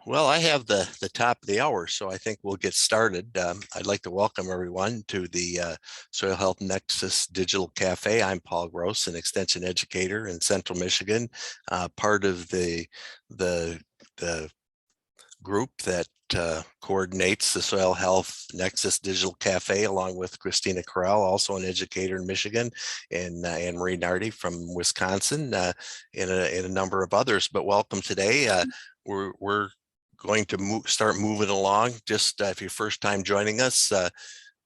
Well, I have the top of the hour, so I think we'll get started. I'd like to welcome everyone to the Soil Health Nexus Digital Cafe. I'm Paul Gross, an extension educator in Central Michigan, part of the group that coordinates the Soil Health Nexus Digital Cafe, along with Christina Corral, also an educator in Michigan, and Anne Marie Nardi from Wisconsin, and a number of others. But welcome today. We're going to start moving along. Just if you're first time joining us,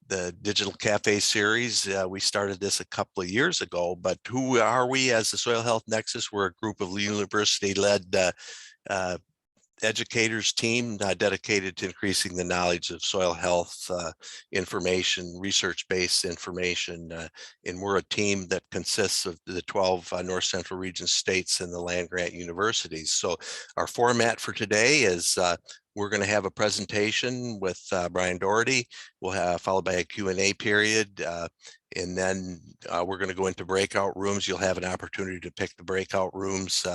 the Digital Cafe series, we started this a couple of years ago, but who are we as the Soil Health Nexus? We're a group of university-led educators team dedicated to increasing the knowledge of soil health information, research-based information. And we're a team that consists of the 12 North Central region states and the land-grant universities. So our format for today is we're going to have a presentation with Brian Dougherty. We'll have followed by a Q&A period. And then we're going to go into breakout rooms. You'll have an opportunity to pick the breakout rooms,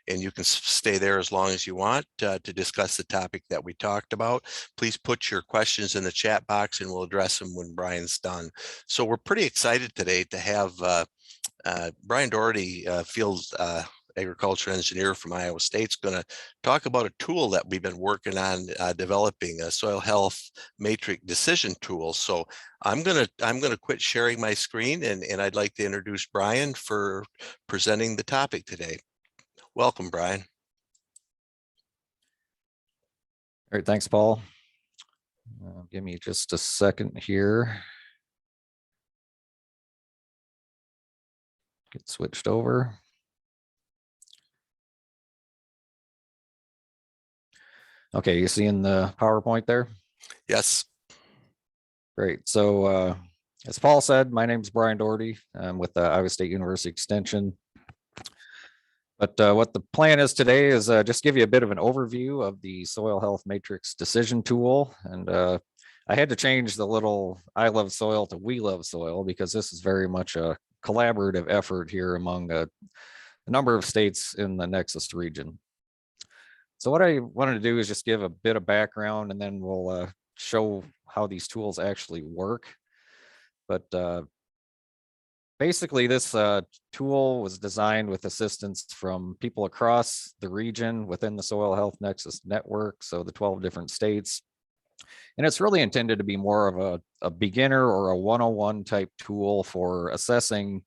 and you can stay there as long as you want to discuss the topic that we talked about. Please put your questions in the chat box and we'll address them when Brian's done. So we're pretty excited today to have Brian Dougherty, field agriculture engineer from Iowa State, is going to talk about a tool that we've been working on developing, a soil health matrix decision tool. So I'm gonna quit sharing my screen, and I'd like to introduce Brian for presenting the topic today. Welcome, Brian. All right, thanks, Paul. Give me just a second here. Get switched over. Okay, you seeing the PowerPoint there? Yes. Great. So as Paul said, my name is Brian Dougherty. I'm with the Iowa State University Extension. But what the plan is today is just give you a bit of an overview of the Soil Health Matrix Decision Tool. And I had to change the little I love soil to we love soil, because this is very much a collaborative effort here among a number of states in the Nexus region. So what I wanted to do is just give a bit of background, and then we'll show how these tools actually work. But basically, this tool was designed with assistance from people across the region within the Soil Health Nexus network, so the 12 different states. And it's really intended to be more of a beginner or a 101 type tool for assessing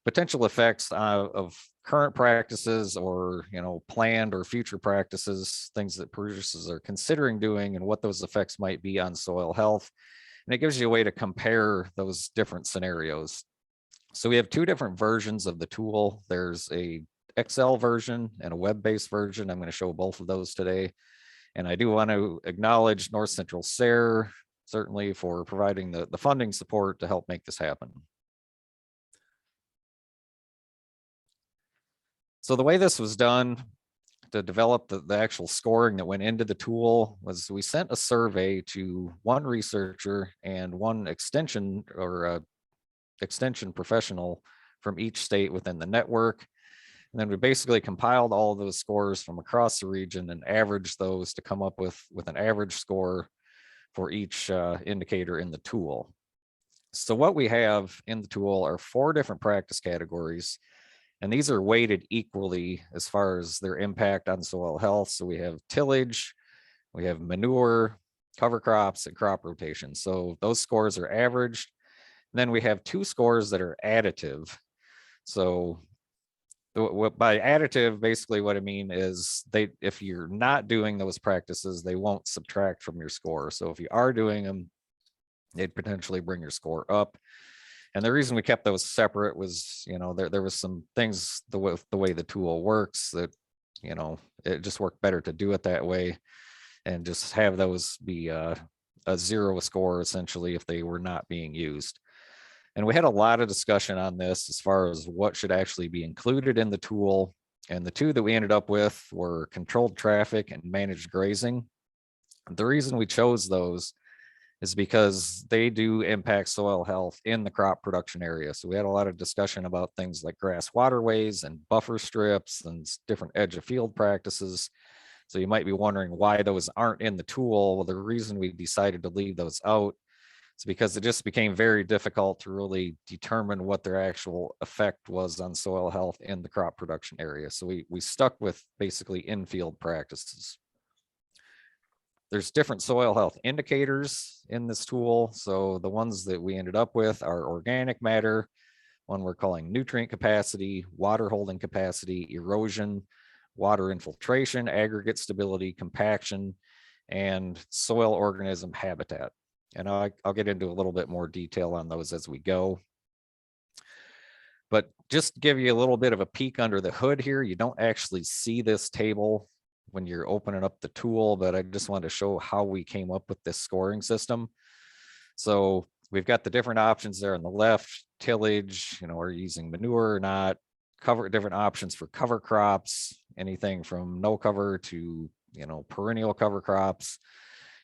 potential effects of current practices, or planned or future practices, things that producers are considering doing, and what those effects might be on soil health. And it gives you a way to compare those different scenarios. So we have two different versions of the tool. There's a Excel version and a web-based version. I'm going to show both of those today. And I do want to acknowledge North Central SARE, certainly, for providing the funding support to help make this happen. So the way this was done to develop the actual scoring that went into the tool was we sent a survey to one researcher and one extension professional from each state within the network. And then we basically compiled all of those scores from across the region and averaged those to come up with an average score for each indicator in the tool. So what we have in the tool are 4 different practice categories, and these are weighted equally as far as their impact on soil health. So we have tillage, we have manure, cover crops, and crop rotation. So those scores are averaged. And then we have 2 scores that are additive. So by additive, basically what I mean is if you're not doing those practices, they won't subtract from your score. So if you are doing them, they'd potentially bring your score up. And the reason we kept those separate was, there was some things the way the tool works that, it just worked better to do it that way and just have those be a 0 score essentially if they were not being used. And we had a lot of discussion on this as far as what should actually be included in the tool. And the 2 that we ended up with were controlled traffic and managed grazing. The reason we chose those is because they do impact soil health in the crop production area. So we had a lot of discussion about things like grass waterways and buffer strips and different edge of field practices So you might be wondering why those aren't in the tool. Well, the reason we decided to leave those out is because it just became very difficult to really determine what their actual effect was on soil health in the crop production area. So we stuck with basically in-field practices. There's different soil health indicators in this tool. So the ones that we ended up with are organic matter, one we're calling nutrient capacity, water holding capacity, erosion, water infiltration, aggregate stability, compaction, and soil organism habitat. And I'll get into a little bit more detail on those as we go. But just to give you a little bit of a peek under the hood here, you don't actually see this table when you're opening up the tool, but I just wanted to show how we came up with this scoring system. So we've got the different options there on the left, tillage, are you using manure or not, different options for cover crops, anything from no cover to, perennial cover crops,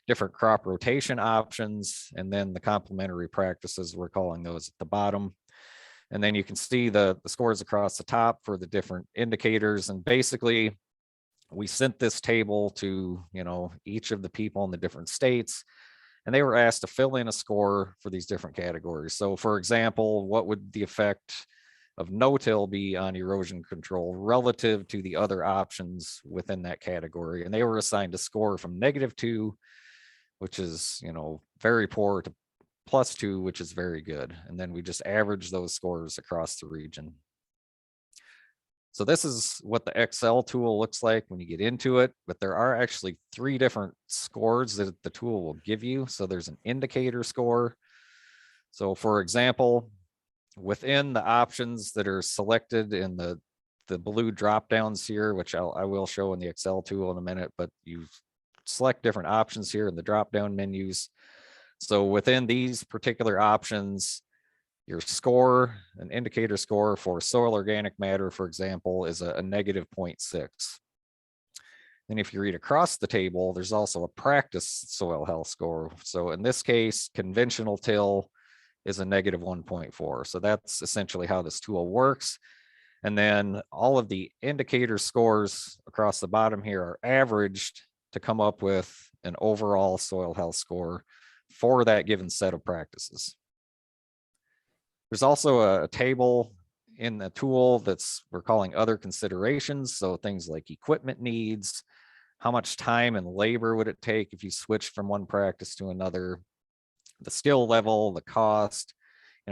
different crop rotation options, and then the complementary practices, we're calling those at the bottom. And then you can see the scores across the top for the different indicators. And basically, we sent this table to, each of the people in the different states, and they were asked to fill in a score for these different categories. So for example, what would the effect of no-till be on erosion control relative to the other options within that category? And they were assigned a score from -2, which is, very poor, to +2, which is very good. And then we just average those scores across the region. So this is what the Excel tool looks like when you get into it, but there are actually 3 different scores that the tool will give you. So there's an indicator score. So for example, within the options that are selected in the blue drop downs here, which I will show in the Excel tool in a minute, but you select different options here in the drop down menus. So within these particular options, your score, an indicator score for soil organic matter, for example, is a -0.6. And if you read across the table, there's also a practice soil health score. So in this case, conventional till is a -1.4. So that's essentially how this tool works. And then all of the indicator scores across the bottom here are averaged to come up with an overall soil health score for that given set of practices. There's also a table in the tool we're calling other considerations. So things like equipment needs, how much time and labor would it take if you switch from one practice to another, the skill level, the cost.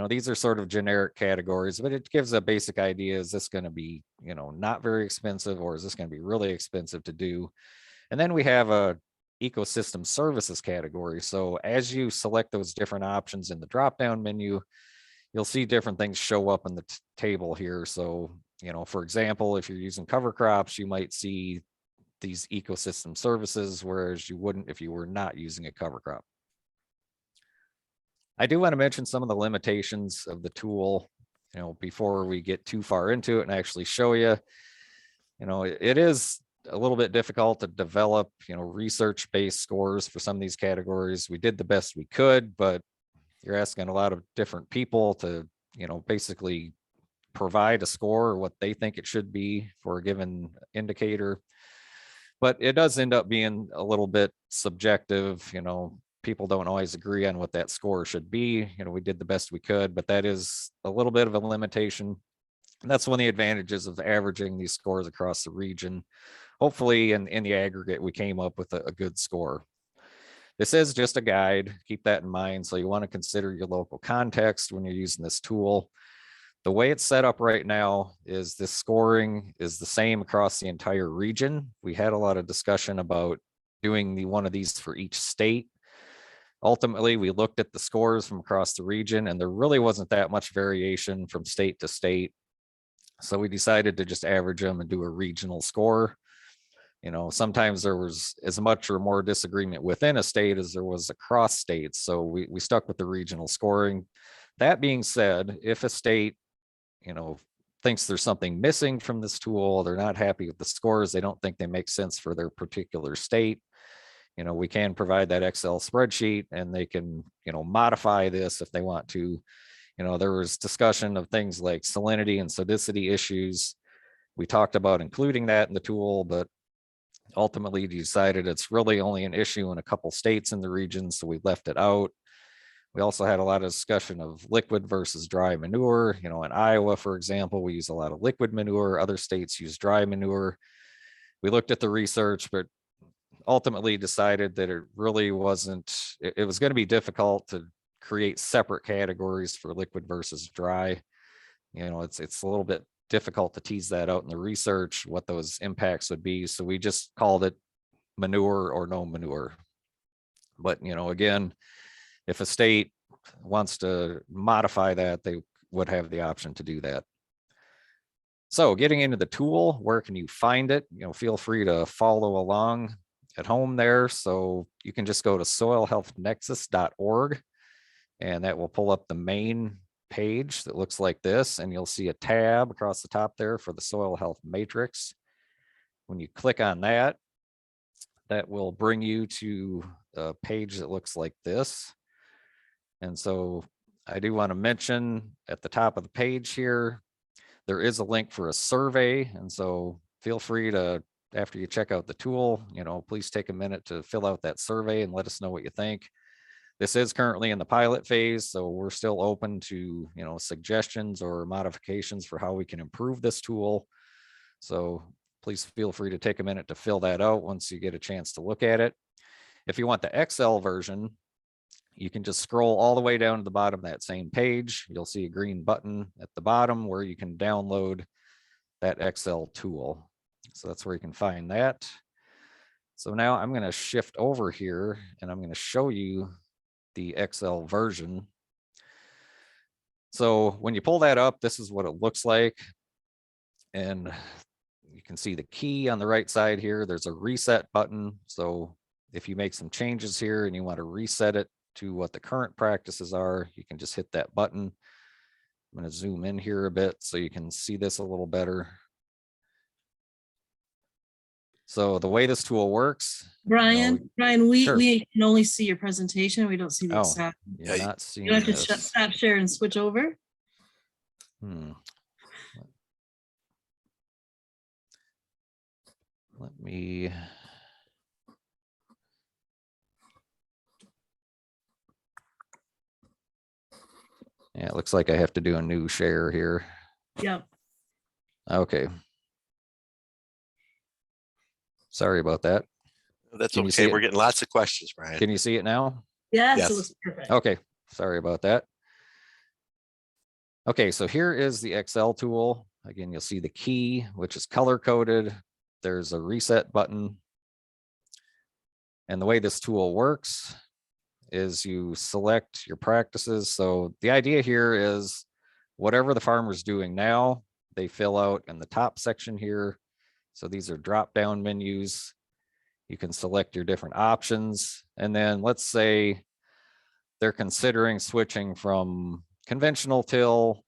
These are sort of generic categories, but it gives a basic idea. Is this going to be, not very expensive, or is this going to be really expensive to do? And then we have a ecosystem services category. So as you select those different options in the drop-down menu, you'll see different things show up in the table here. So, for example, if you're using cover crops, you might see these ecosystem services, whereas you wouldn't if you were not using a cover crop. I do want to mention some of the limitations of the tool, before we get too far into it and actually show you. It is a little bit difficult to develop, research-based scores for some of these categories. We did the best we could, but you're asking a lot of different people to, basically provide a score or what they think it should be for a given indicator. But it does end up being a little bit subjective. People don't always agree on what that score should be. We did the best we could, but that is a little bit of a limitation. And that's one of the advantages of averaging these scores across the region. Hopefully in the aggregate, we came up with a good score. This is just a guide. Keep that in mind. So you want to consider your local context when you're using this tool. The way it's set up right now is this scoring is the same across the entire region. We had a lot of discussion about doing one of these for each state. Ultimately, we looked at the scores from across the region, and there really wasn't that much variation from state to state. So we decided to just average them and do a regional score. Sometimes there was as much or more disagreement within a state as there was across states. So we stuck with the regional scoring. That being said, if a state, thinks there's something missing from this tool, they're not happy with the scores, they don't think they make sense for their particular state, we can provide that Excel spreadsheet and they can, modify this if they want to. There was discussion of things like salinity and sodicity issues. We talked about including that in the tool, but ultimately decided it's really only an issue in a couple states in the region, so we left it out. We also had a lot of discussion of liquid versus dry manure. You know, in Iowa, for example, we use a lot of liquid manure. Other states use dry manure. We looked at the research, but ultimately decided that it really wasn't, it was going to be difficult to create separate categories for liquid versus dry. You know, it's a little bit difficult to tease that out in the research, what those impacts would be. So we just called it manure or no manure. But, you know, again, if a state wants to modify that, they would have the option to do that. So getting into the tool, where can you find it? You know, feel free to follow along at home there. So you can just go to soilhealthnexus.org and that will pull up the main page that looks like this. And you'll see a tab across the top there for the soil health matrix. When you click on that, that will bring you to a page that looks like this. And so I do want to mention at the top of the page here, there is a link for a survey. And so feel free to, after you check out the tool, you know, please take a minute to fill out that survey and let us know what you think. This is currently in the pilot phase, so we're still open to, you know, suggestions or modifications for how we can improve this tool. So please feel free to take a minute to fill that out once you get a chance to look at it. If you want the XL version, you can just scroll all the way down to the bottom of that same page. You'll see a green button at the bottom where you can download that XL tool. So that's where you can find that. So now I'm going to shift over here and I'm going to show you the XL version. So when you pull that up, this is what it looks like. And you can see the key on the right side here. There's a reset button. So if you make some changes here and you want to reset it to what the current practices are, you can just hit that button. I'm going to zoom in here a bit so you can see this a little better. So the way this tool works, Brian, sure. we can only see your presentation. We don't see the exact. You're not seeing You have to this. stop share and switch over. Let me. Yeah, it looks like I have to do a new share here. Yep. Okay. Sorry about that. That's okay. We're getting lots of questions, Brian. Can you see it now? Yes. It looks perfect. Okay. Sorry about that. Okay, so here is the XL tool. Again, you'll see the key, which is color coded. There's a reset button. And the way this tool works is you select your practices. So the idea here is whatever the farmer's doing now, they fill out in the top section here. So these are drop-down menus. You can select your different options. And then let's say they're considering switching from conventional till,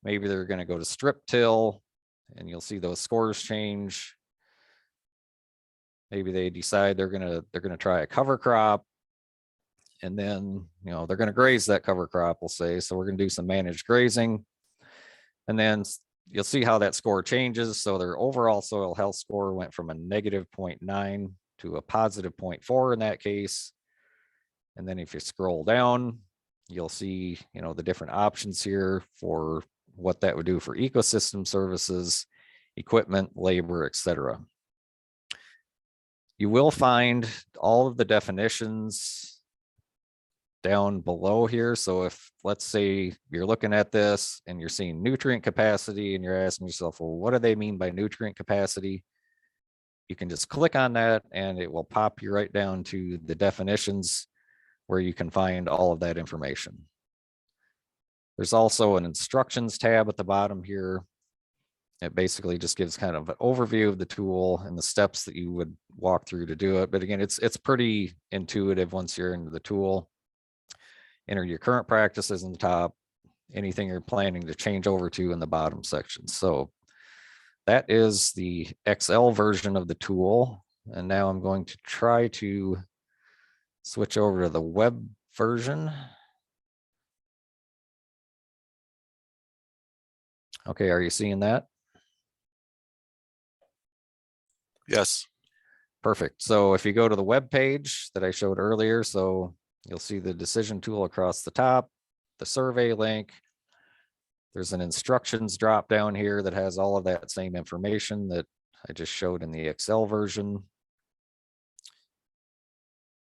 maybe they're going to go to strip till, and you'll see those scores change. Maybe they decide they're going to try a cover crop, and then, you know, they're going to graze that cover crop, we'll say. So we're going to do some managed grazing, and then you'll see how that score changes. So their overall soil health score went from a negative 0.9 to a positive 0.4 in that case. And then if you scroll down, you'll see, you know, the different options here for what that would do for ecosystem services, equipment, labor, etc. You will find all of the definitions down below here. So if, let's say you're looking at this and you're seeing nutrient capacity and you're asking yourself, well, what do they mean by nutrient capacity? You can just click on that and it will pop you right down to the definitions where you can find all of that information. There's also an instructions tab at the bottom here. It basically just gives kind of an overview of the tool and the steps that you would walk through to do it. But again, it's pretty intuitive once you're into the tool. Enter your current practices in the top, anything you're planning to change over to in the bottom section. So that is the XL version of the tool. And now I'm going to try to switch over to the web version. Okay, are you seeing that? Yes. Perfect. So if you go to the web page that I showed earlier, so you'll see the decision tool across the top, the survey link. There's an instructions drop down here that has all of that same information that I just showed in the Excel version.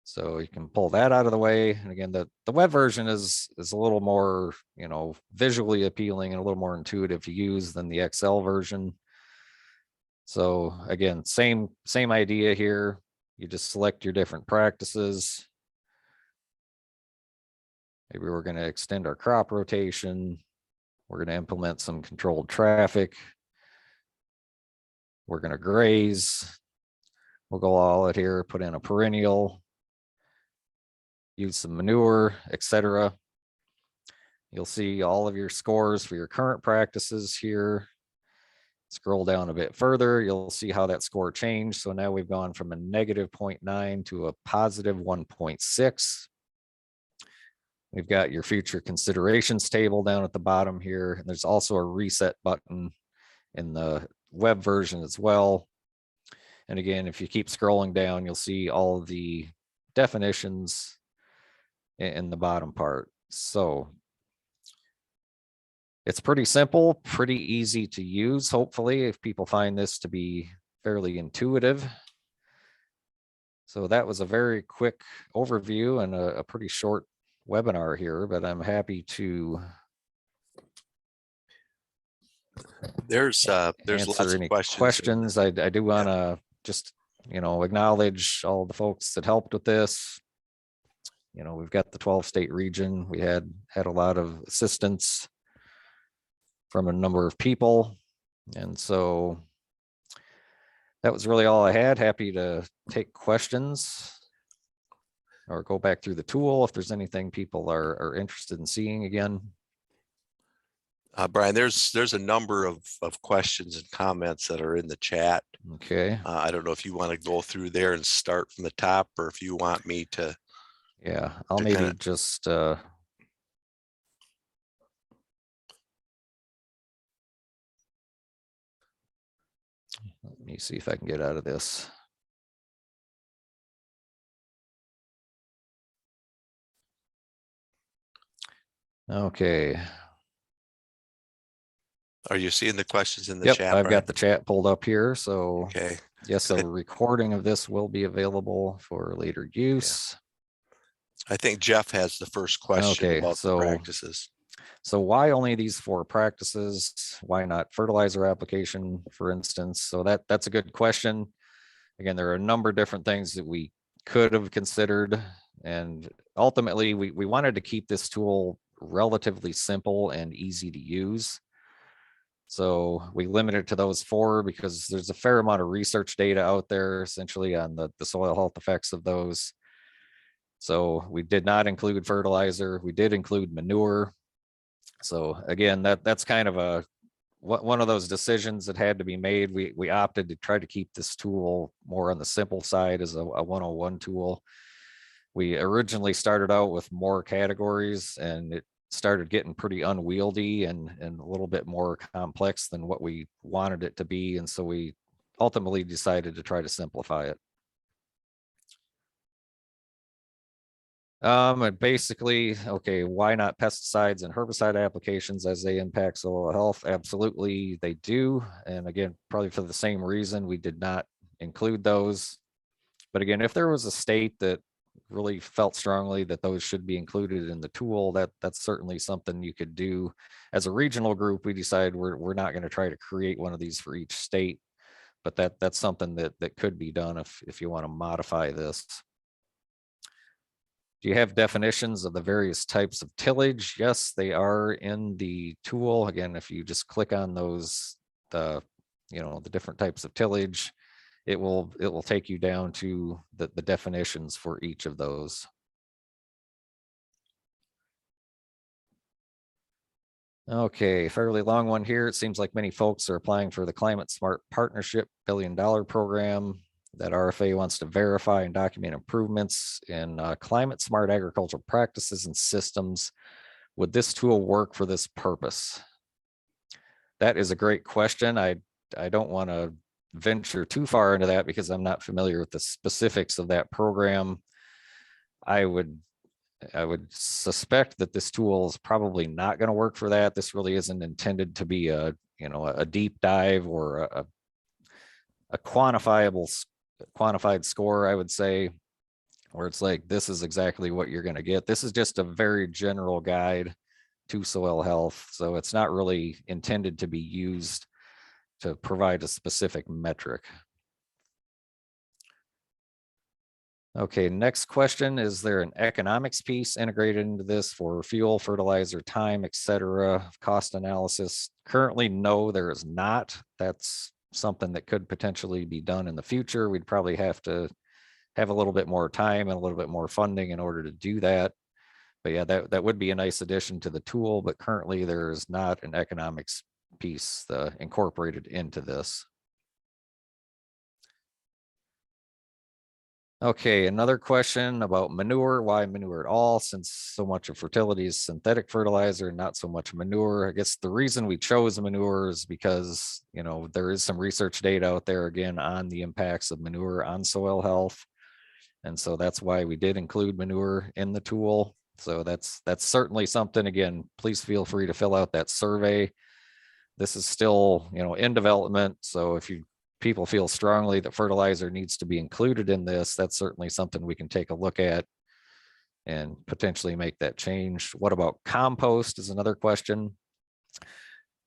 So you can pull that out of the way. And again, the web version is a little more, visually appealing and a little more intuitive to use than the Excel version. So again, same idea here. You just select your different practices. Maybe we're going to extend our crop rotation. We're going to implement some controlled traffic. We're going to graze. We'll go all out here, put in a perennial, use some manure, etc. You'll see all of your scores for your current practices here. Scroll down a bit further, you'll see how that score changed. So now we've gone from a negative 0.9 to a positive 1.6. We've got your future considerations table down at the bottom here. And there's also a reset button in the web version as well. And again, if you keep scrolling down, you'll see all of the definitions in the bottom part. So it's pretty simple, pretty easy to use, hopefully, if people find this to be fairly intuitive. So that was a very quick overview and a pretty short webinar here, but I'm happy to There's lots answer of any questions. I do want to just, acknowledge all the folks that helped with this. We've got the 12-state region. We had a lot of assistance from a number of people. And so that was really all I had. Happy to take questions or go back through the tool if there's anything people are interested in seeing again. Brian, there's a number of questions and comments that are in the chat. Okay. I don't know if you want to go through there and start from the top, or if you want me to. Yeah, I'll maybe just let me see if I can get out of this. Okay. Are you seeing the questions in the chat? I've Brian? got the chat pulled up here. So okay. Yes, a recording of this will be available for later use. I think Jeff has the first question about the practices. So why only these 4 practices? Why not fertilizer application, for instance? So that's a good question. Again, there are a number of different things that we could have considered. And ultimately, we wanted to keep this tool relatively simple and easy to use. So we limited to those 4 because there's a fair amount of research data out there essentially on the soil health effects of those. So we did not include fertilizer. We did include manure. So again, that's kind of one of those decisions that had to be made. We opted to try to keep this tool more on the simple side as a 101 tool. We originally started out with more categories, and it started getting pretty unwieldy and a little bit more complex than what we wanted it to be. And so we ultimately decided to try to simplify it. And basically, okay, why not pesticides and herbicide applications as they impact soil health? Absolutely, they do. And again, probably for the same reason, we did not include those. But again, if there was a state that really felt strongly that those should be included in the tool, that's certainly something you could do. As a regional group, we decided we're not going to try to create one of these for each state, but that's something that could be done if you want to modify this. Do you have definitions of the various types of tillage? Yes, they are in the tool. Again, if you just click on those, the different types of tillage, it will take you down to the definitions for each of those. Okay, fairly long one here. It seems like many folks are applying for the Climate Smart Partnership $1 billion program. That RFA wants to verify and document improvements in climate smart agricultural practices and systems. Would this tool work for this purpose? That is a great question. I don't want to venture too far into that because I'm not familiar with the specifics of that program. I would suspect that this tool is probably not going to work for that. This really isn't intended to be a deep dive or a quantified score, I would say, where it's like, this is exactly what you're going to get. This is just a very general guide to soil health. So it's not really intended to be used to provide a specific metric. Okay, next question. Is there an economics piece integrated into this for fuel, fertilizer, time, etc., cost analysis? Currently, no, there is not. That's something that could potentially be done in the future. We'd probably have to have a little bit more time and a little bit more funding in order to do that. But yeah, that would be a nice addition to the tool, but currently there is not an economics piece incorporated into this. Okay, another question about manure. Why manure at all, since so much of fertility is synthetic fertilizer, not so much manure? I guess the reason we chose manure is because, there is some research data out there, again, on the impacts of manure on soil health. And so that's why we did include manure in the tool. So that's certainly something. Again, please feel free to fill out that survey. This is still, in development. So if people feel strongly that fertilizer needs to be included in this, that's certainly something we can take a look at and potentially make that change. What about compost is another question.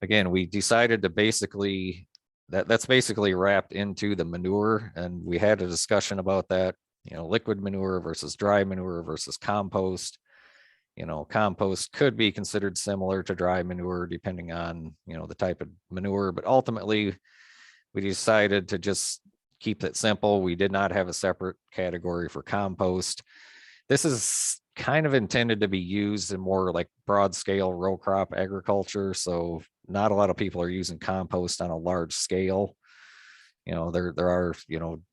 Again, we decided to basically, that's basically wrapped into the manure, and we had a discussion about that, liquid manure versus dry manure versus compost. Compost could be considered similar to dry manure depending on, the type of manure, but ultimately we decided to just keep it simple. We did not have a separate category for compost. This is kind of intended to be used in more like broad scale row crop agriculture. So not a lot of people are using compost on a large scale. There are,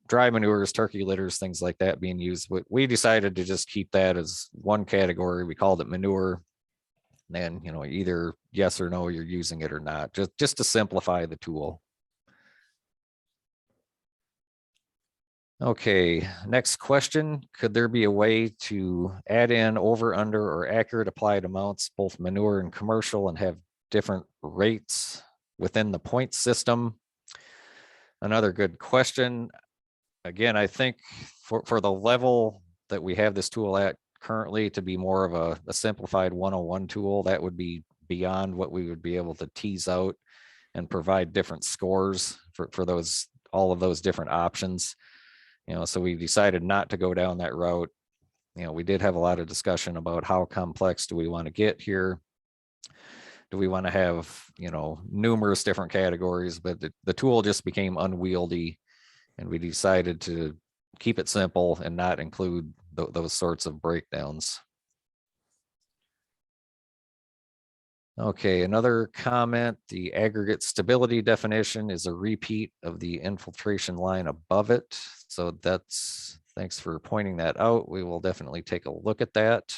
dry manures, turkey litters, things like that being used. But we decided to just keep that as one category. We called it manure. And, either yes or no, you're using it or not, just to simplify the tool. Okay, next question. Could there be a way to add in over, under, or accurate applied amounts, both manure and commercial, and have different rates within the point system? Another good question. Again, I think for the level that we have this tool at currently, to be more of a simplified 101 tool, that would be beyond what we would be able to tease out and provide different scores for all of those different options. So we decided not to go down that route. We did have a lot of discussion about how complex do we want to get here. Do we want to have, numerous different categories, but the tool just became unwieldy, and we decided to keep it simple and not include those sorts of breakdowns. Okay, another comment. The aggregate stability definition is a repeat of the infiltration line above it. So thanks for pointing that out. We will definitely take a look at that.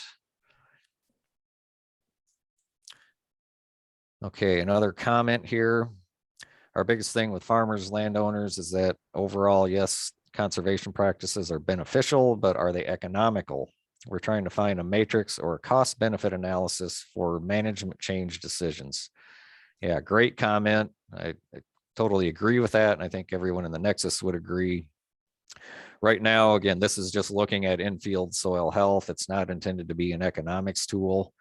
Okay, another comment here. Our biggest thing with farmers, landowners is that overall, yes, conservation practices are beneficial, but are they economical? We're trying to find a matrix or a cost benefit analysis for management change decisions. Yeah, great comment. I totally agree with that. And I think everyone in the Nexus would agree. Right now, again, this is just looking at infield soil health. It's not intended to be an economics tool.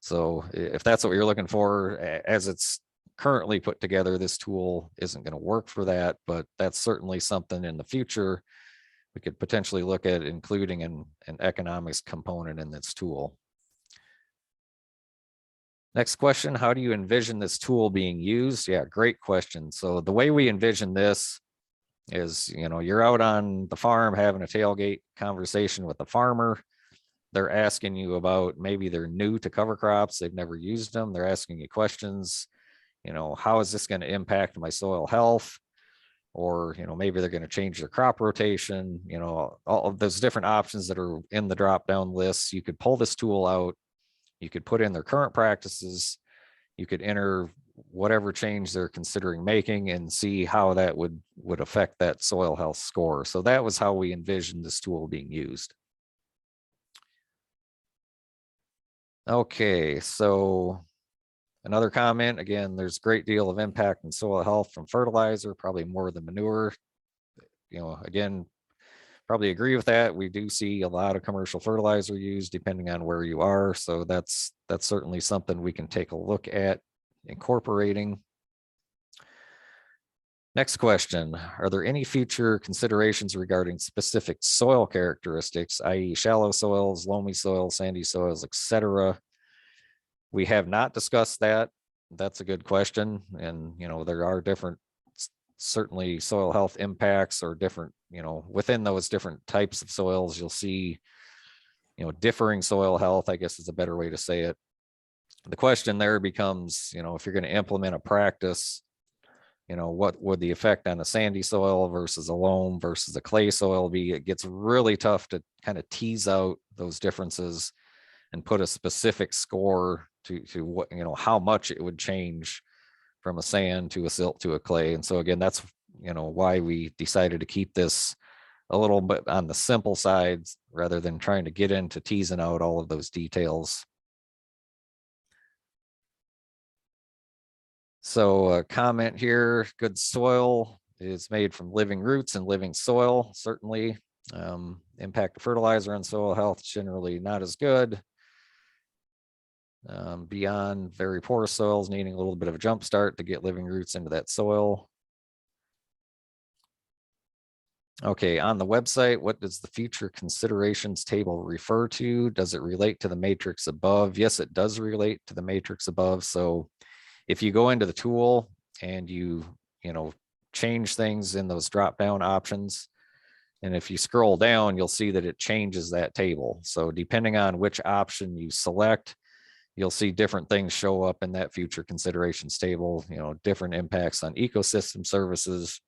So if that's what you're looking for, as it's currently put together, this tool isn't going to work for that, but that's certainly something in the future we could potentially look at including an economics component in this tool. Next question, how do you envision this tool being used? Yeah, great question. So the way we envision this is, you're out on the farm having a tailgate conversation with the farmer. They're asking you about, maybe they're new to cover crops, they've never used them. They're asking you questions, how is this going to impact my soil health? Or, maybe they're going to change their crop rotation, all of those different options that are in the drop down lists. You could pull this tool out, you could put in their current practices, you could enter whatever change they're considering making and see how that would would affect that soil health score. So that was how we envisioned this tool being used. Okay, so another comment, again, there's a great deal of impact in soil health from fertilizer, probably more than manure. Again, probably agree with that. We do see a lot of commercial fertilizer used depending on where you are. So that's certainly something we can take a look at incorporating. Next question, are there any future considerations regarding specific soil characteristics, i.e. shallow soils, loamy soils, sandy soils, etc.? We have not discussed that. That's a good question. And, there are different, certainly soil health impacts or different, within those different types of soils, you'll see, differing soil health, I guess is a better way to say it. The question there becomes, if you're going to implement a practice, what would the effect on a sandy soil versus a loam versus a clay soil be? It gets really tough to kind of tease out those differences and put a specific score to what, how much it would change from a sand to a silt to a clay. And so again, that's, why we decided to keep this a little bit on the simple side rather than trying to get into teasing out all of those details. So a comment here, good soil is made from living roots and living soil, certainly. Impact of fertilizer on soil health, generally not as good. Beyond very poor soils, needing a little bit of a jump start to get living roots into that soil. Okay, on the website, what does the future considerations table refer to? Does it relate to the matrix above? Yes, it does relate to the matrix above. So if you go into the tool and you change things in those drop down options, and if you scroll down, you'll see that it changes that table. So depending on which option you select, you'll see different things show up in that future considerations table, different impacts on ecosystem services,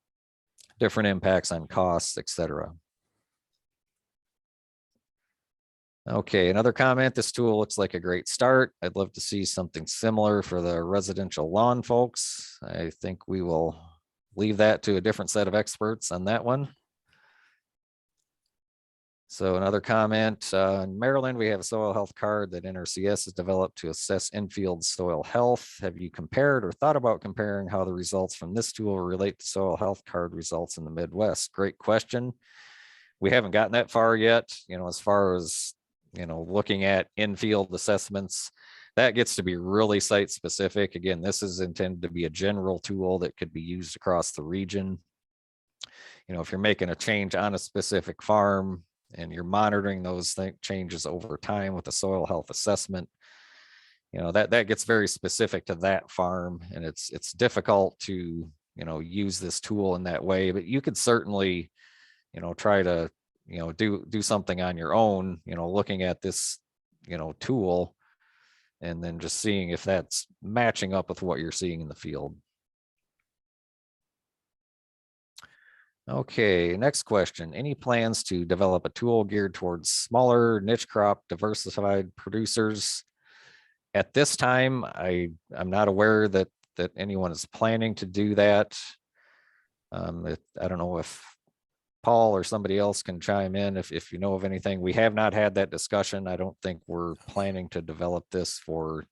different impacts on costs, etc. Okay, another comment, this tool looks like a great start. I'd love to see something similar for the residential lawn folks. I think we will leave that to a different set of experts on that one. So another comment, in Maryland, we have a soil health card that NRCS has developed to assess infield soil health. Have you compared or thought about comparing how the results from this tool relate to soil health card results in the Midwest? Great question. We haven't gotten that far yet, as far as, looking at infield assessments, that gets to be really site specific. Again, this is intended to be a general tool that could be used across the region. If you're making a change on a specific farm, and you're monitoring those changes over time with a soil health assessment, that gets very specific to that farm, and it's difficult to use this tool in that way. But you could certainly try to do something on your own, looking at this tool and then just seeing if that's matching up with what you're seeing in the field. Okay, next question. Any plans to develop a tool geared towards smaller niche crop diversified producers? At this time, I'm not aware that anyone is planning to do that. I don't know if Paul or somebody else can chime in if you know of anything. We have not had that discussion. I don't think we're planning to develop this for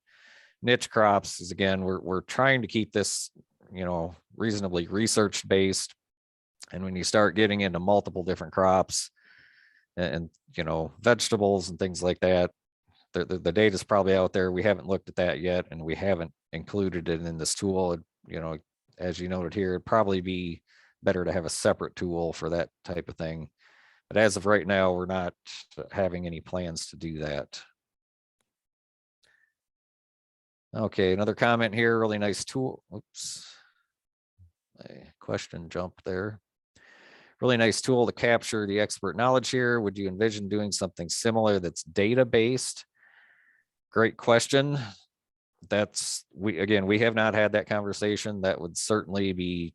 niche crops. Because again, we're trying to keep this, reasonably research based. And when you start getting into multiple different crops and vegetables and things like that, the data is probably out there. We haven't looked at that yet, and we haven't included it in this tool. As you noted here, it'd probably be better to have a separate tool for that type of thing. But as of right now, we're not having any plans to do that. Okay, another comment here, really nice tool. Oops, my question jumped there. Really nice tool to capture the expert knowledge here. Would you envision doing something similar that's data-based? Great question. We have not had that conversation. That would certainly be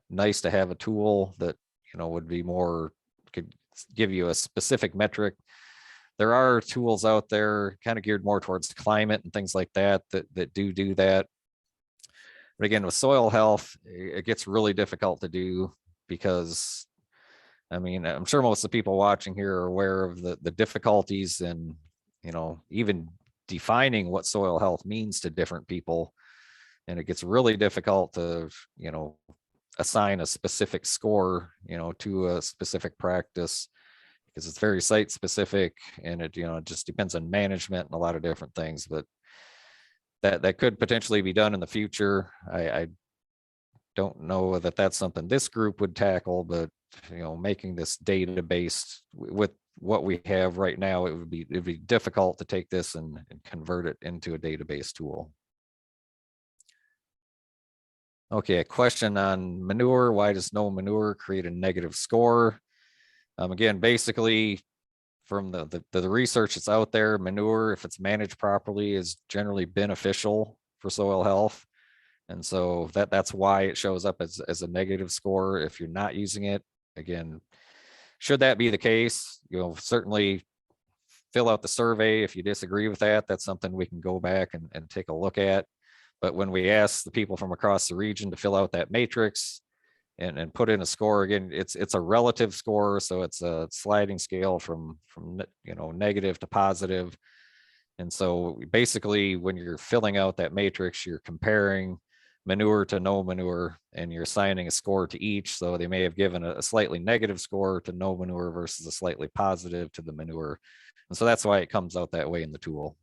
nice to have a tool that, would be more, could give you a specific metric. There are tools out there kind of geared more towards climate and things like that do that. But again, with soil health, it gets really difficult to do because I mean, I'm sure most of the people watching here are aware of the difficulties in, even defining what soil health means to different people. And it gets really difficult to, assign a specific score, to a specific practice, because it's very site specific, and it, it just depends on management and a lot of different things. But that could potentially be done in the future. I don't know that that's something this group would tackle, but making this database with what we have right now, it'd be difficult to take this and convert it into a database tool. Okay, a question on manure. Why does no manure create a negative score? Again, basically from the research that's out there, manure, if it's managed properly, is generally beneficial for soil health. And so that's why it shows up as a negative score if you're not using it. Again, should that be the case, certainly fill out the survey. If you disagree with that, that's something we can go back and take a look at. But when we ask the people from across the region to fill out that matrix and put in a score, again, it's a relative score. So it's a sliding scale from negative to positive. And so basically when you're filling out that matrix, you're comparing manure to no manure, and you're assigning a score to each. So they may have given a slightly negative score to no manure versus a slightly positive to the manure. And so that's why it comes out that way in the tool.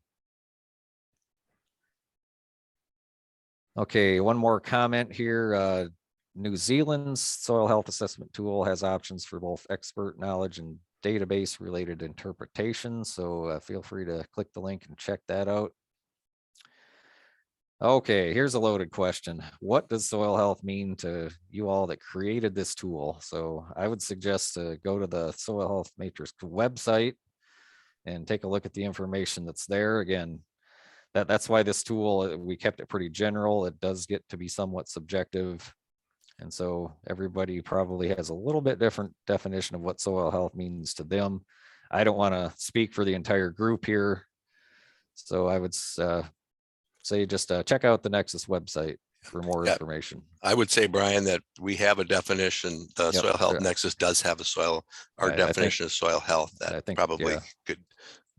Okay, one more comment here. New Zealand's soil health assessment tool has options for both expert knowledge and database related interpretation. So feel free to click the link and check that out. Okay, here's a loaded question. What does soil health mean to you all that created this tool? So I would suggest to go to the Soil Health Matrix website and take a look at the information that's there. Again, that's why this tool, we kept it pretty general. It does get to be somewhat subjective. And so everybody probably has a little bit different definition of what soil health means to them. I don't want to speak for the entire group here. So I would say just check out the Nexus website for more information. I would say, Brian, that we have a definition. The Soil Health Nexus does have our definition of soil health that I think probably could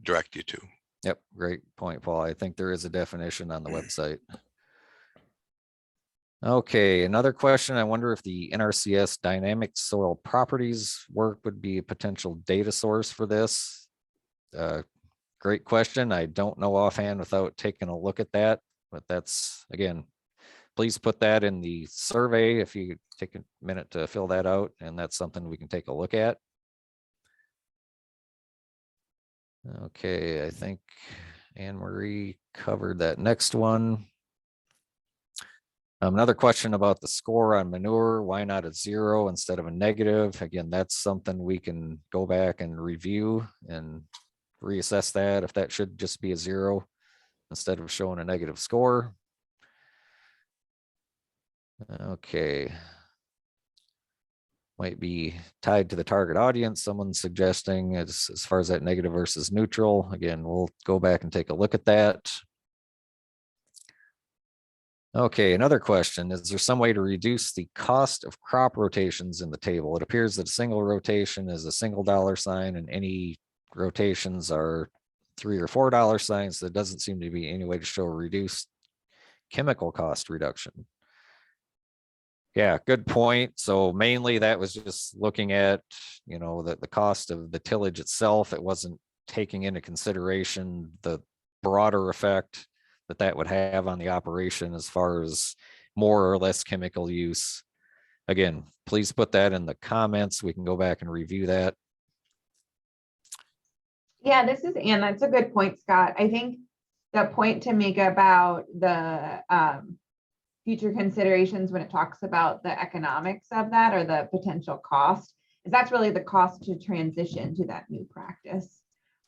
direct you to. Yep, great point, Paul. I think there is a definition on the website. Okay, another question. I wonder if the NRCS dynamic soil properties work would be a potential data source for this. Great question. I don't know offhand without taking a look at that, but that's, again, please put that in the survey if you take a minute to fill that out, and that's something we can take a look at. Okay, I think Anne Marie covered that next one. Another question about the score on manure. Why not a 0 instead of a negative? Again, that's something we can go back and review and reassess that, if that should just be a 0 instead of showing a negative score. Okay. Might be tied to the target audience. Someone's suggesting as far as that negative versus neutral. Again, we'll go back and take a look at that. Okay, another question. Is there some way to reduce the cost of crop rotations in the table? It appears that a single rotation is a single $sign and any rotations are $3 or $4 signs. There doesn't seem to be any way to show a reduced chemical cost reduction. Yeah, good point. So mainly that was just looking at, the cost of the tillage itself. It wasn't taking into consideration the broader effect that would have on the operation as far as more or less chemical use. Again, please put that in the comments. We can go back and review that. Yeah, this is Anne. That's a good point, Scott. I think the point to make about the future considerations when it talks about the economics of that or the potential cost is that's really the cost to transition to that new practice,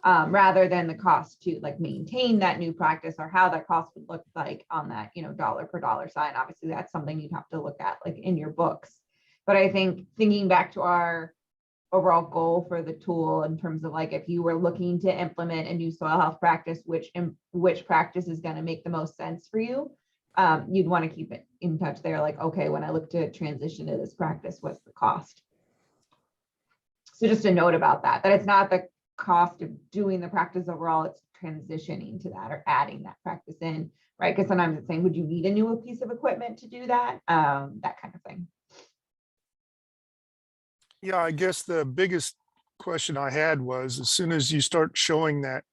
rather than the cost to maintain that new practice or how that cost would look like on that dollar per dollar sign. Obviously, that's something you'd have to look at in your books. But I think thinking back to our overall goal for the tool in terms of if you were looking to implement a new soil health practice, which practice is going to make the most sense for you, you'd want to keep it in touch there. Like, okay, when I look to transition to this practice, what's the cost? So just a note about that, that it's not the cost of doing the practice overall, it's transitioning to that or adding that practice in, right? Because sometimes it's saying, would you need a new piece of equipment to do that? That kind of thing. Yeah, I guess the biggest question I had was, as soon as you start showing that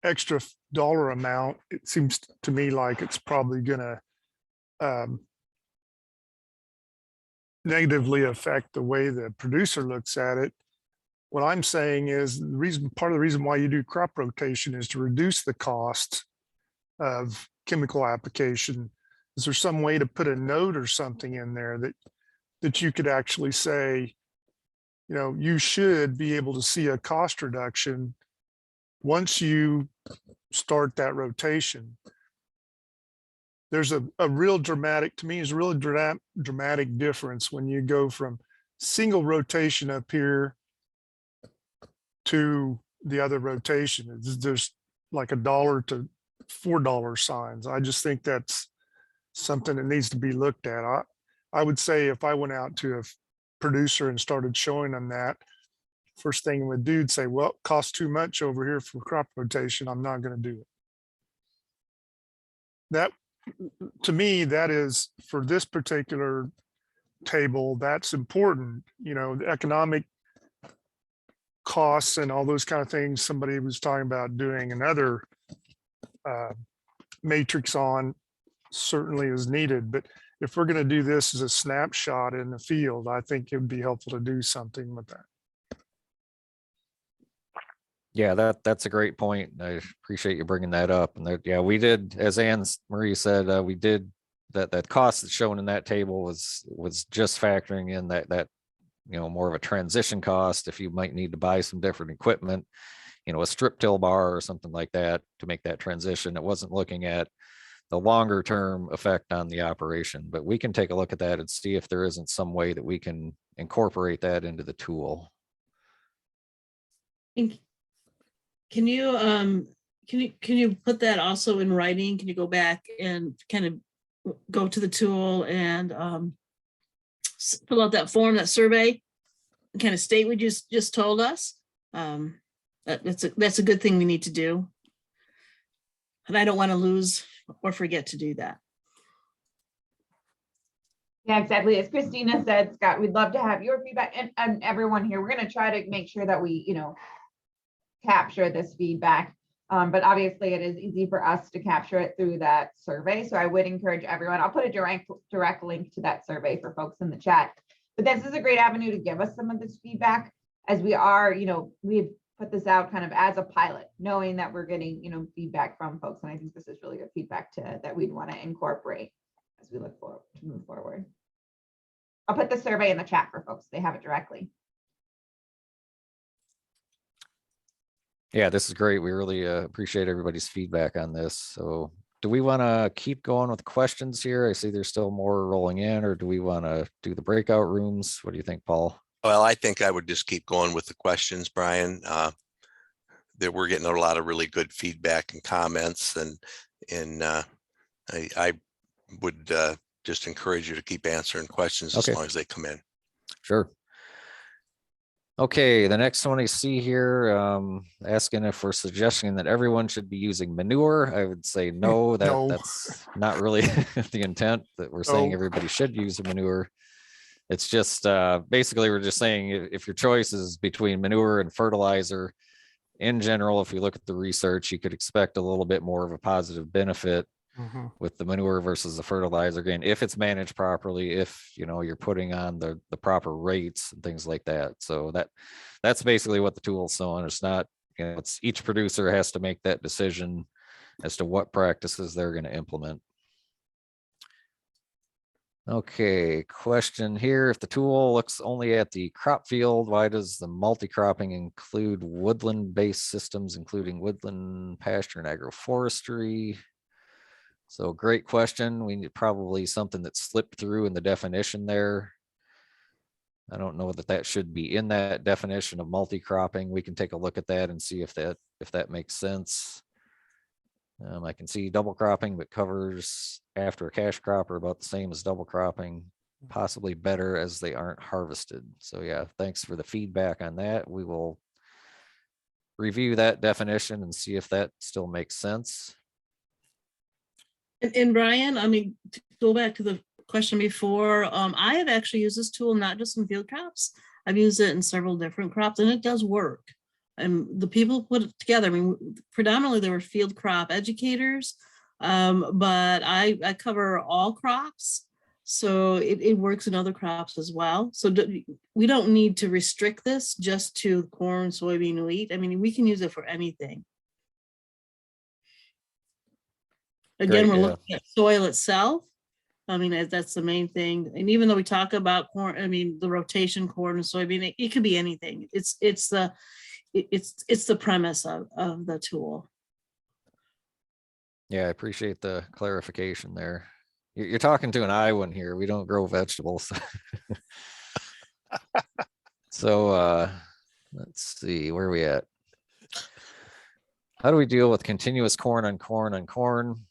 extra dollar amount, it seems to me like it's probably gonna negatively affect the way the producer looks at it. What I'm saying is part of the reason why you do crop rotation is to reduce the cost of chemical application. Is there some way to put a note or something in there that you could actually say, you know, you should be able to see a cost reduction once you start that rotation? There's a real dramatic, to me, is a really dramatic difference when you go from single rotation up here to the other rotation. There's like $1 to $4 signs. I just think that's something that needs to be looked at. I would say if I went out to a producer and started showing them that, first thing would do, say, well, it costs too much over here for crop rotation, I'm not going to do it. That, to me, that is, for this particular table, that's important. You know, the economic costs and all those kind of things. Somebody was talking about doing another matrix on, certainly is needed, but if we're going to do this as a snapshot in the field, I think it would be helpful to do something with that. Yeah, that's a great point. I appreciate you bringing that up. And that, yeah, we did, as Anne Marie said, we did that cost that's shown in that table was just factoring in that, you know, more of a transition cost. If you might need to buy some different equipment, you know, a strip till bar or something like that to make that transition. It wasn't looking at the longer term effect on the operation, but we can take a look at that and see if there isn't some way that we can incorporate that into the tool. Can you put that also in writing? Can you go back and kind of go to the tool and fill out that form, that survey, and kind of state what you just told us? That's a good thing we need to do. And I don't want to lose or forget to do that. Yeah, exactly. As Christina said, Scott, we'd love to have your feedback and everyone here. We're going to try to make sure that we, you know, capture this feedback. But obviously it is easy for us to capture it through that survey. So I would encourage everyone, I'll put a direct link to that survey for folks in the chat. But this is a great avenue to give us some of this feedback, as we are, you know, we've put this out kind of as a pilot, knowing that we're getting, you know, feedback from folks. And I think this is really good feedback that we'd want to incorporate as we look forward to move forward. I'll put the survey in the chat for folks. They have it directly. Yeah, this is great. We really appreciate everybody's feedback on this. So do we want to keep going with questions here? I see there's still more rolling in, or do we want to do the breakout rooms? What do you think, Paul? Well, I think I would just keep going with the questions, Brian. That we're getting a lot of really good feedback and comments, and I would just encourage you to keep answering questions as long as they come in. Sure. Okay, the next one I see here, asking if we're suggesting that everyone should be using manure. I would say no, that's not really the intent, that we're saying everybody should use a manure. It's just basically we're just saying if your choice is between manure and fertilizer, in general, if we look at the research, you could expect a little bit more of a positive benefit with the manure versus the fertilizer. Again, if it's managed properly, if you know you're putting on the proper rates and things like that. So that's basically what the tool's showing. It's not, you know, it's each producer has to make that decision as to what practices they're going to implement. Okay, question here. If the tool looks only at the crop field, why does the multi-cropping include woodland-based systems, including woodland, pasture, and agroforestry? So great question. We need probably something that slipped through in the definition there. I don't know that should be in that definition of multi-cropping. We can take a look at that and see if that makes sense. I can see double cropping, but covers after a cash crop are about the same as double cropping, possibly better as they aren't harvested. So yeah, thanks for the feedback on that. We will review that definition and see if that still makes sense. And Brian, I mean, to go back to the question before, I have actually used this tool, not just in field crops. I've used it in several different crops and it does work. And the people put it together, I mean, predominantly they were field crop educators, but I cover all crops. So it works in other crops as well. So we don't need to restrict this just to corn, soybean, wheat. I mean, we can use it for anything. Again, Great, we're yeah. looking at soil itself. I mean, that's the main thing. And even though we talk about corn, I mean, the rotation corn and soybean, it could be anything. It's the premise of the tool. Yeah, I appreciate the clarification there. You're talking to an Iowan here. We don't grow vegetables. So let's see, where are we at? How do we deal with continuous corn on corn on corn?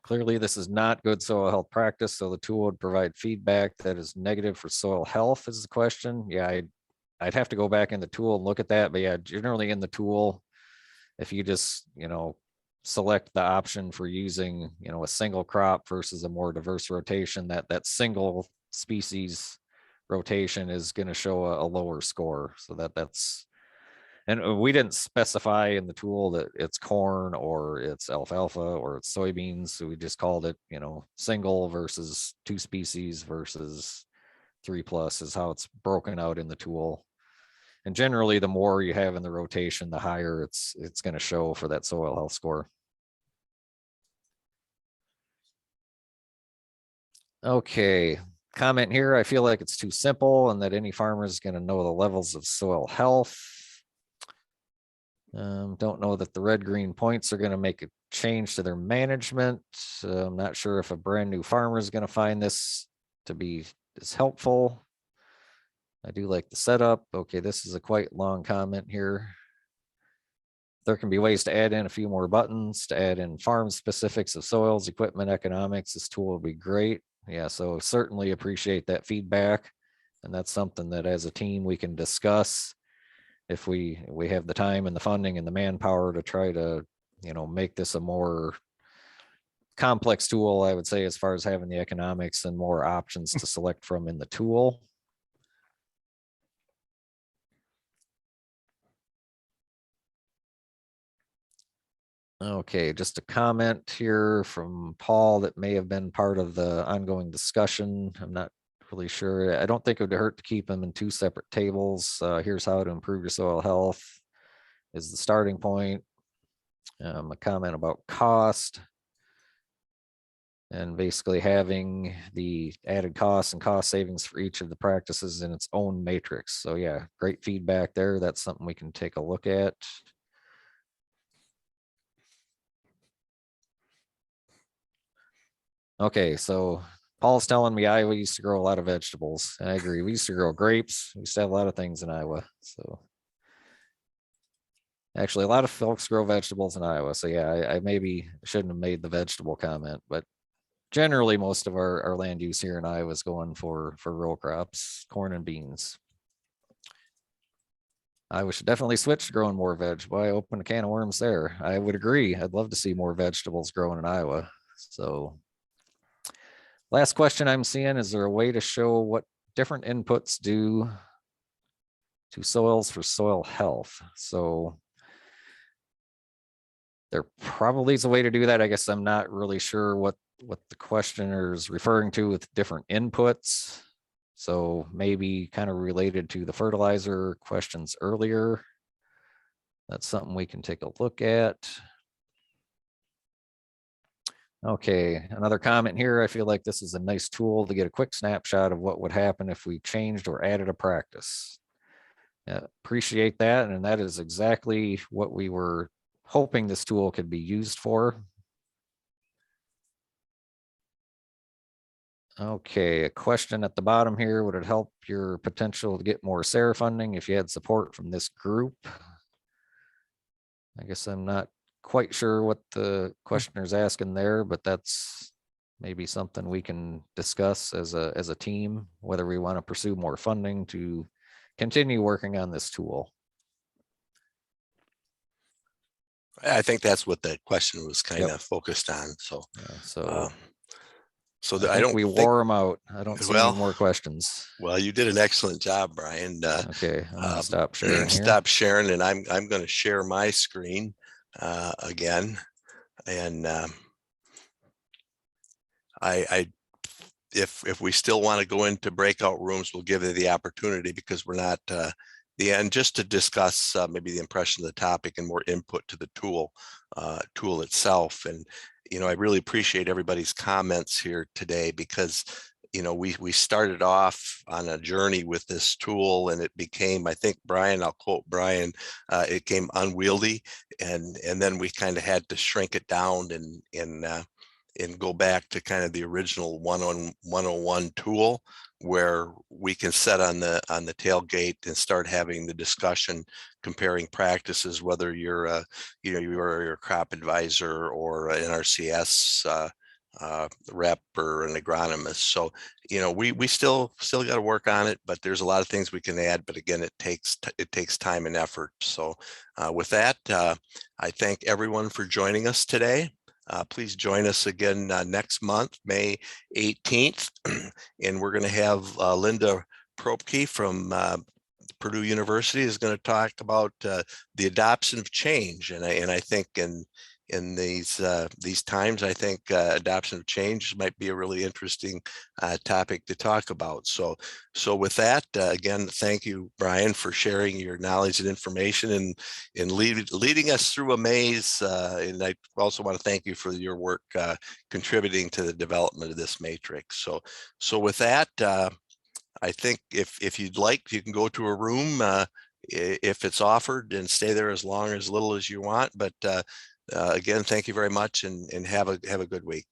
Clearly, this is not good soil health practice, so the tool would provide feedback that is negative for soil health is the question. Yeah, I'd have to go back in the tool and look at that, but yeah, generally in the tool, if you just, select the option for using, a single crop versus a more diverse rotation, that single species rotation is going to show a lower score. So that's, and we didn't specify in the tool that it's corn or it's alfalfa or it's soybeans. So we just called it, single versus 2 species versus 3+ is how it's broken out in the tool. And generally, the more you have in the rotation, the higher it's going to show for that soil health score. Okay, comment here. I feel like it's too simple and that any farmer is going to know the levels of soil health. Don't know that the red-green points are going to make a change to their management. I'm not sure if a brand new farmer is going to find this to be as helpful. I do like the setup. Okay, this is a quite long comment here. There can be ways to add in a few more buttons, to add in farm specifics of soils, equipment, economics. This tool will be great. Yeah, so certainly appreciate that feedback. And that's something that as a team we can discuss if we have the time and the funding and the manpower to try to, make this a more complex tool, I would say, as far as having the economics and more options to select from in the tool. Okay, just a comment here from Paul that may have been part of the ongoing discussion. I'm not really sure. I don't think it would hurt to keep them in 2 separate tables. Here's how to improve your soil health is the starting point. A comment about cost and basically having the added costs and cost savings for each of the practices in its own matrix. So yeah, great feedback there. That's something we can take a look at. Okay, so Paul's telling me Iowa used to grow a lot of vegetables. I agree. We used to grow grapes. We used to have a lot of things in Iowa. So actually, a lot of folks grow vegetables in Iowa. So yeah, I maybe shouldn't have made the vegetable comment, but generally most of our land use here in Iowa is going for row crops, corn and beans. Iowa should definitely switch to growing more veg. Why open a can of worms there? I would agree. I'd love to see more vegetables growing in Iowa. So last question I'm seeing, is there a way to show what different inputs do to soils for soil health? So there probably is a way to do that. I guess I'm not really sure what the questioner is referring to with different inputs. So maybe kind of related to the fertilizer questions earlier. That's something we can take a look at. Okay, another comment here. I feel like this is a nice tool to get a quick snapshot of what would happen if we changed or added a practice. Appreciate that. And that is exactly what we were hoping this tool could be used for. Okay, a question at the bottom here. Would it help your potential to get more SARE funding if you had support from this group? I guess I'm not quite sure what the questioner's asking there, but that's maybe something we can discuss as a team, whether we want to pursue more funding to continue working on this tool. I think that's what the question was kind Yep. of focused on. So, Yeah, so so I I think don't we think, wore them out. I don't see well, any more questions. well, you did an excellent job, Brian. Okay, I'm gonna stop sharing here. Stop sharing, and I'm going to share my screen again. And if we still want to go into breakout rooms, we'll give you the opportunity, because we're not the end, just to discuss maybe the impression of the topic and more input to the tool itself. And I really appreciate everybody's comments here today, because we started off on a journey with this tool, and it became, I think, Brian, I'll quote Brian, it came unwieldy, and then we kind of had to shrink it down and go back to kind of the original 101 tool, where we can set on the tailgate and start having the discussion, comparing practices, whether you're you're a crop advisor or an RCS rep or an agronomist. So we still got to work on it, but there's a lot of things we can add. But again, it takes time and effort. So with that, I thank everyone for joining us today. Please join us again next month, May 18th, and we're going to have Linda Propke from Purdue University is going to talk about the adoption of change, and I think in these times, I think adoption of change might be a really interesting topic to talk about. So with that, again, thank you, Brian, for sharing your knowledge and information and leading us through a maze. And I also want to thank you for your work contributing to the development of this matrix. So with that, I think if you'd like, you can go to a room if it's offered and stay there as little as you want. But again, thank you very much, and have a good week.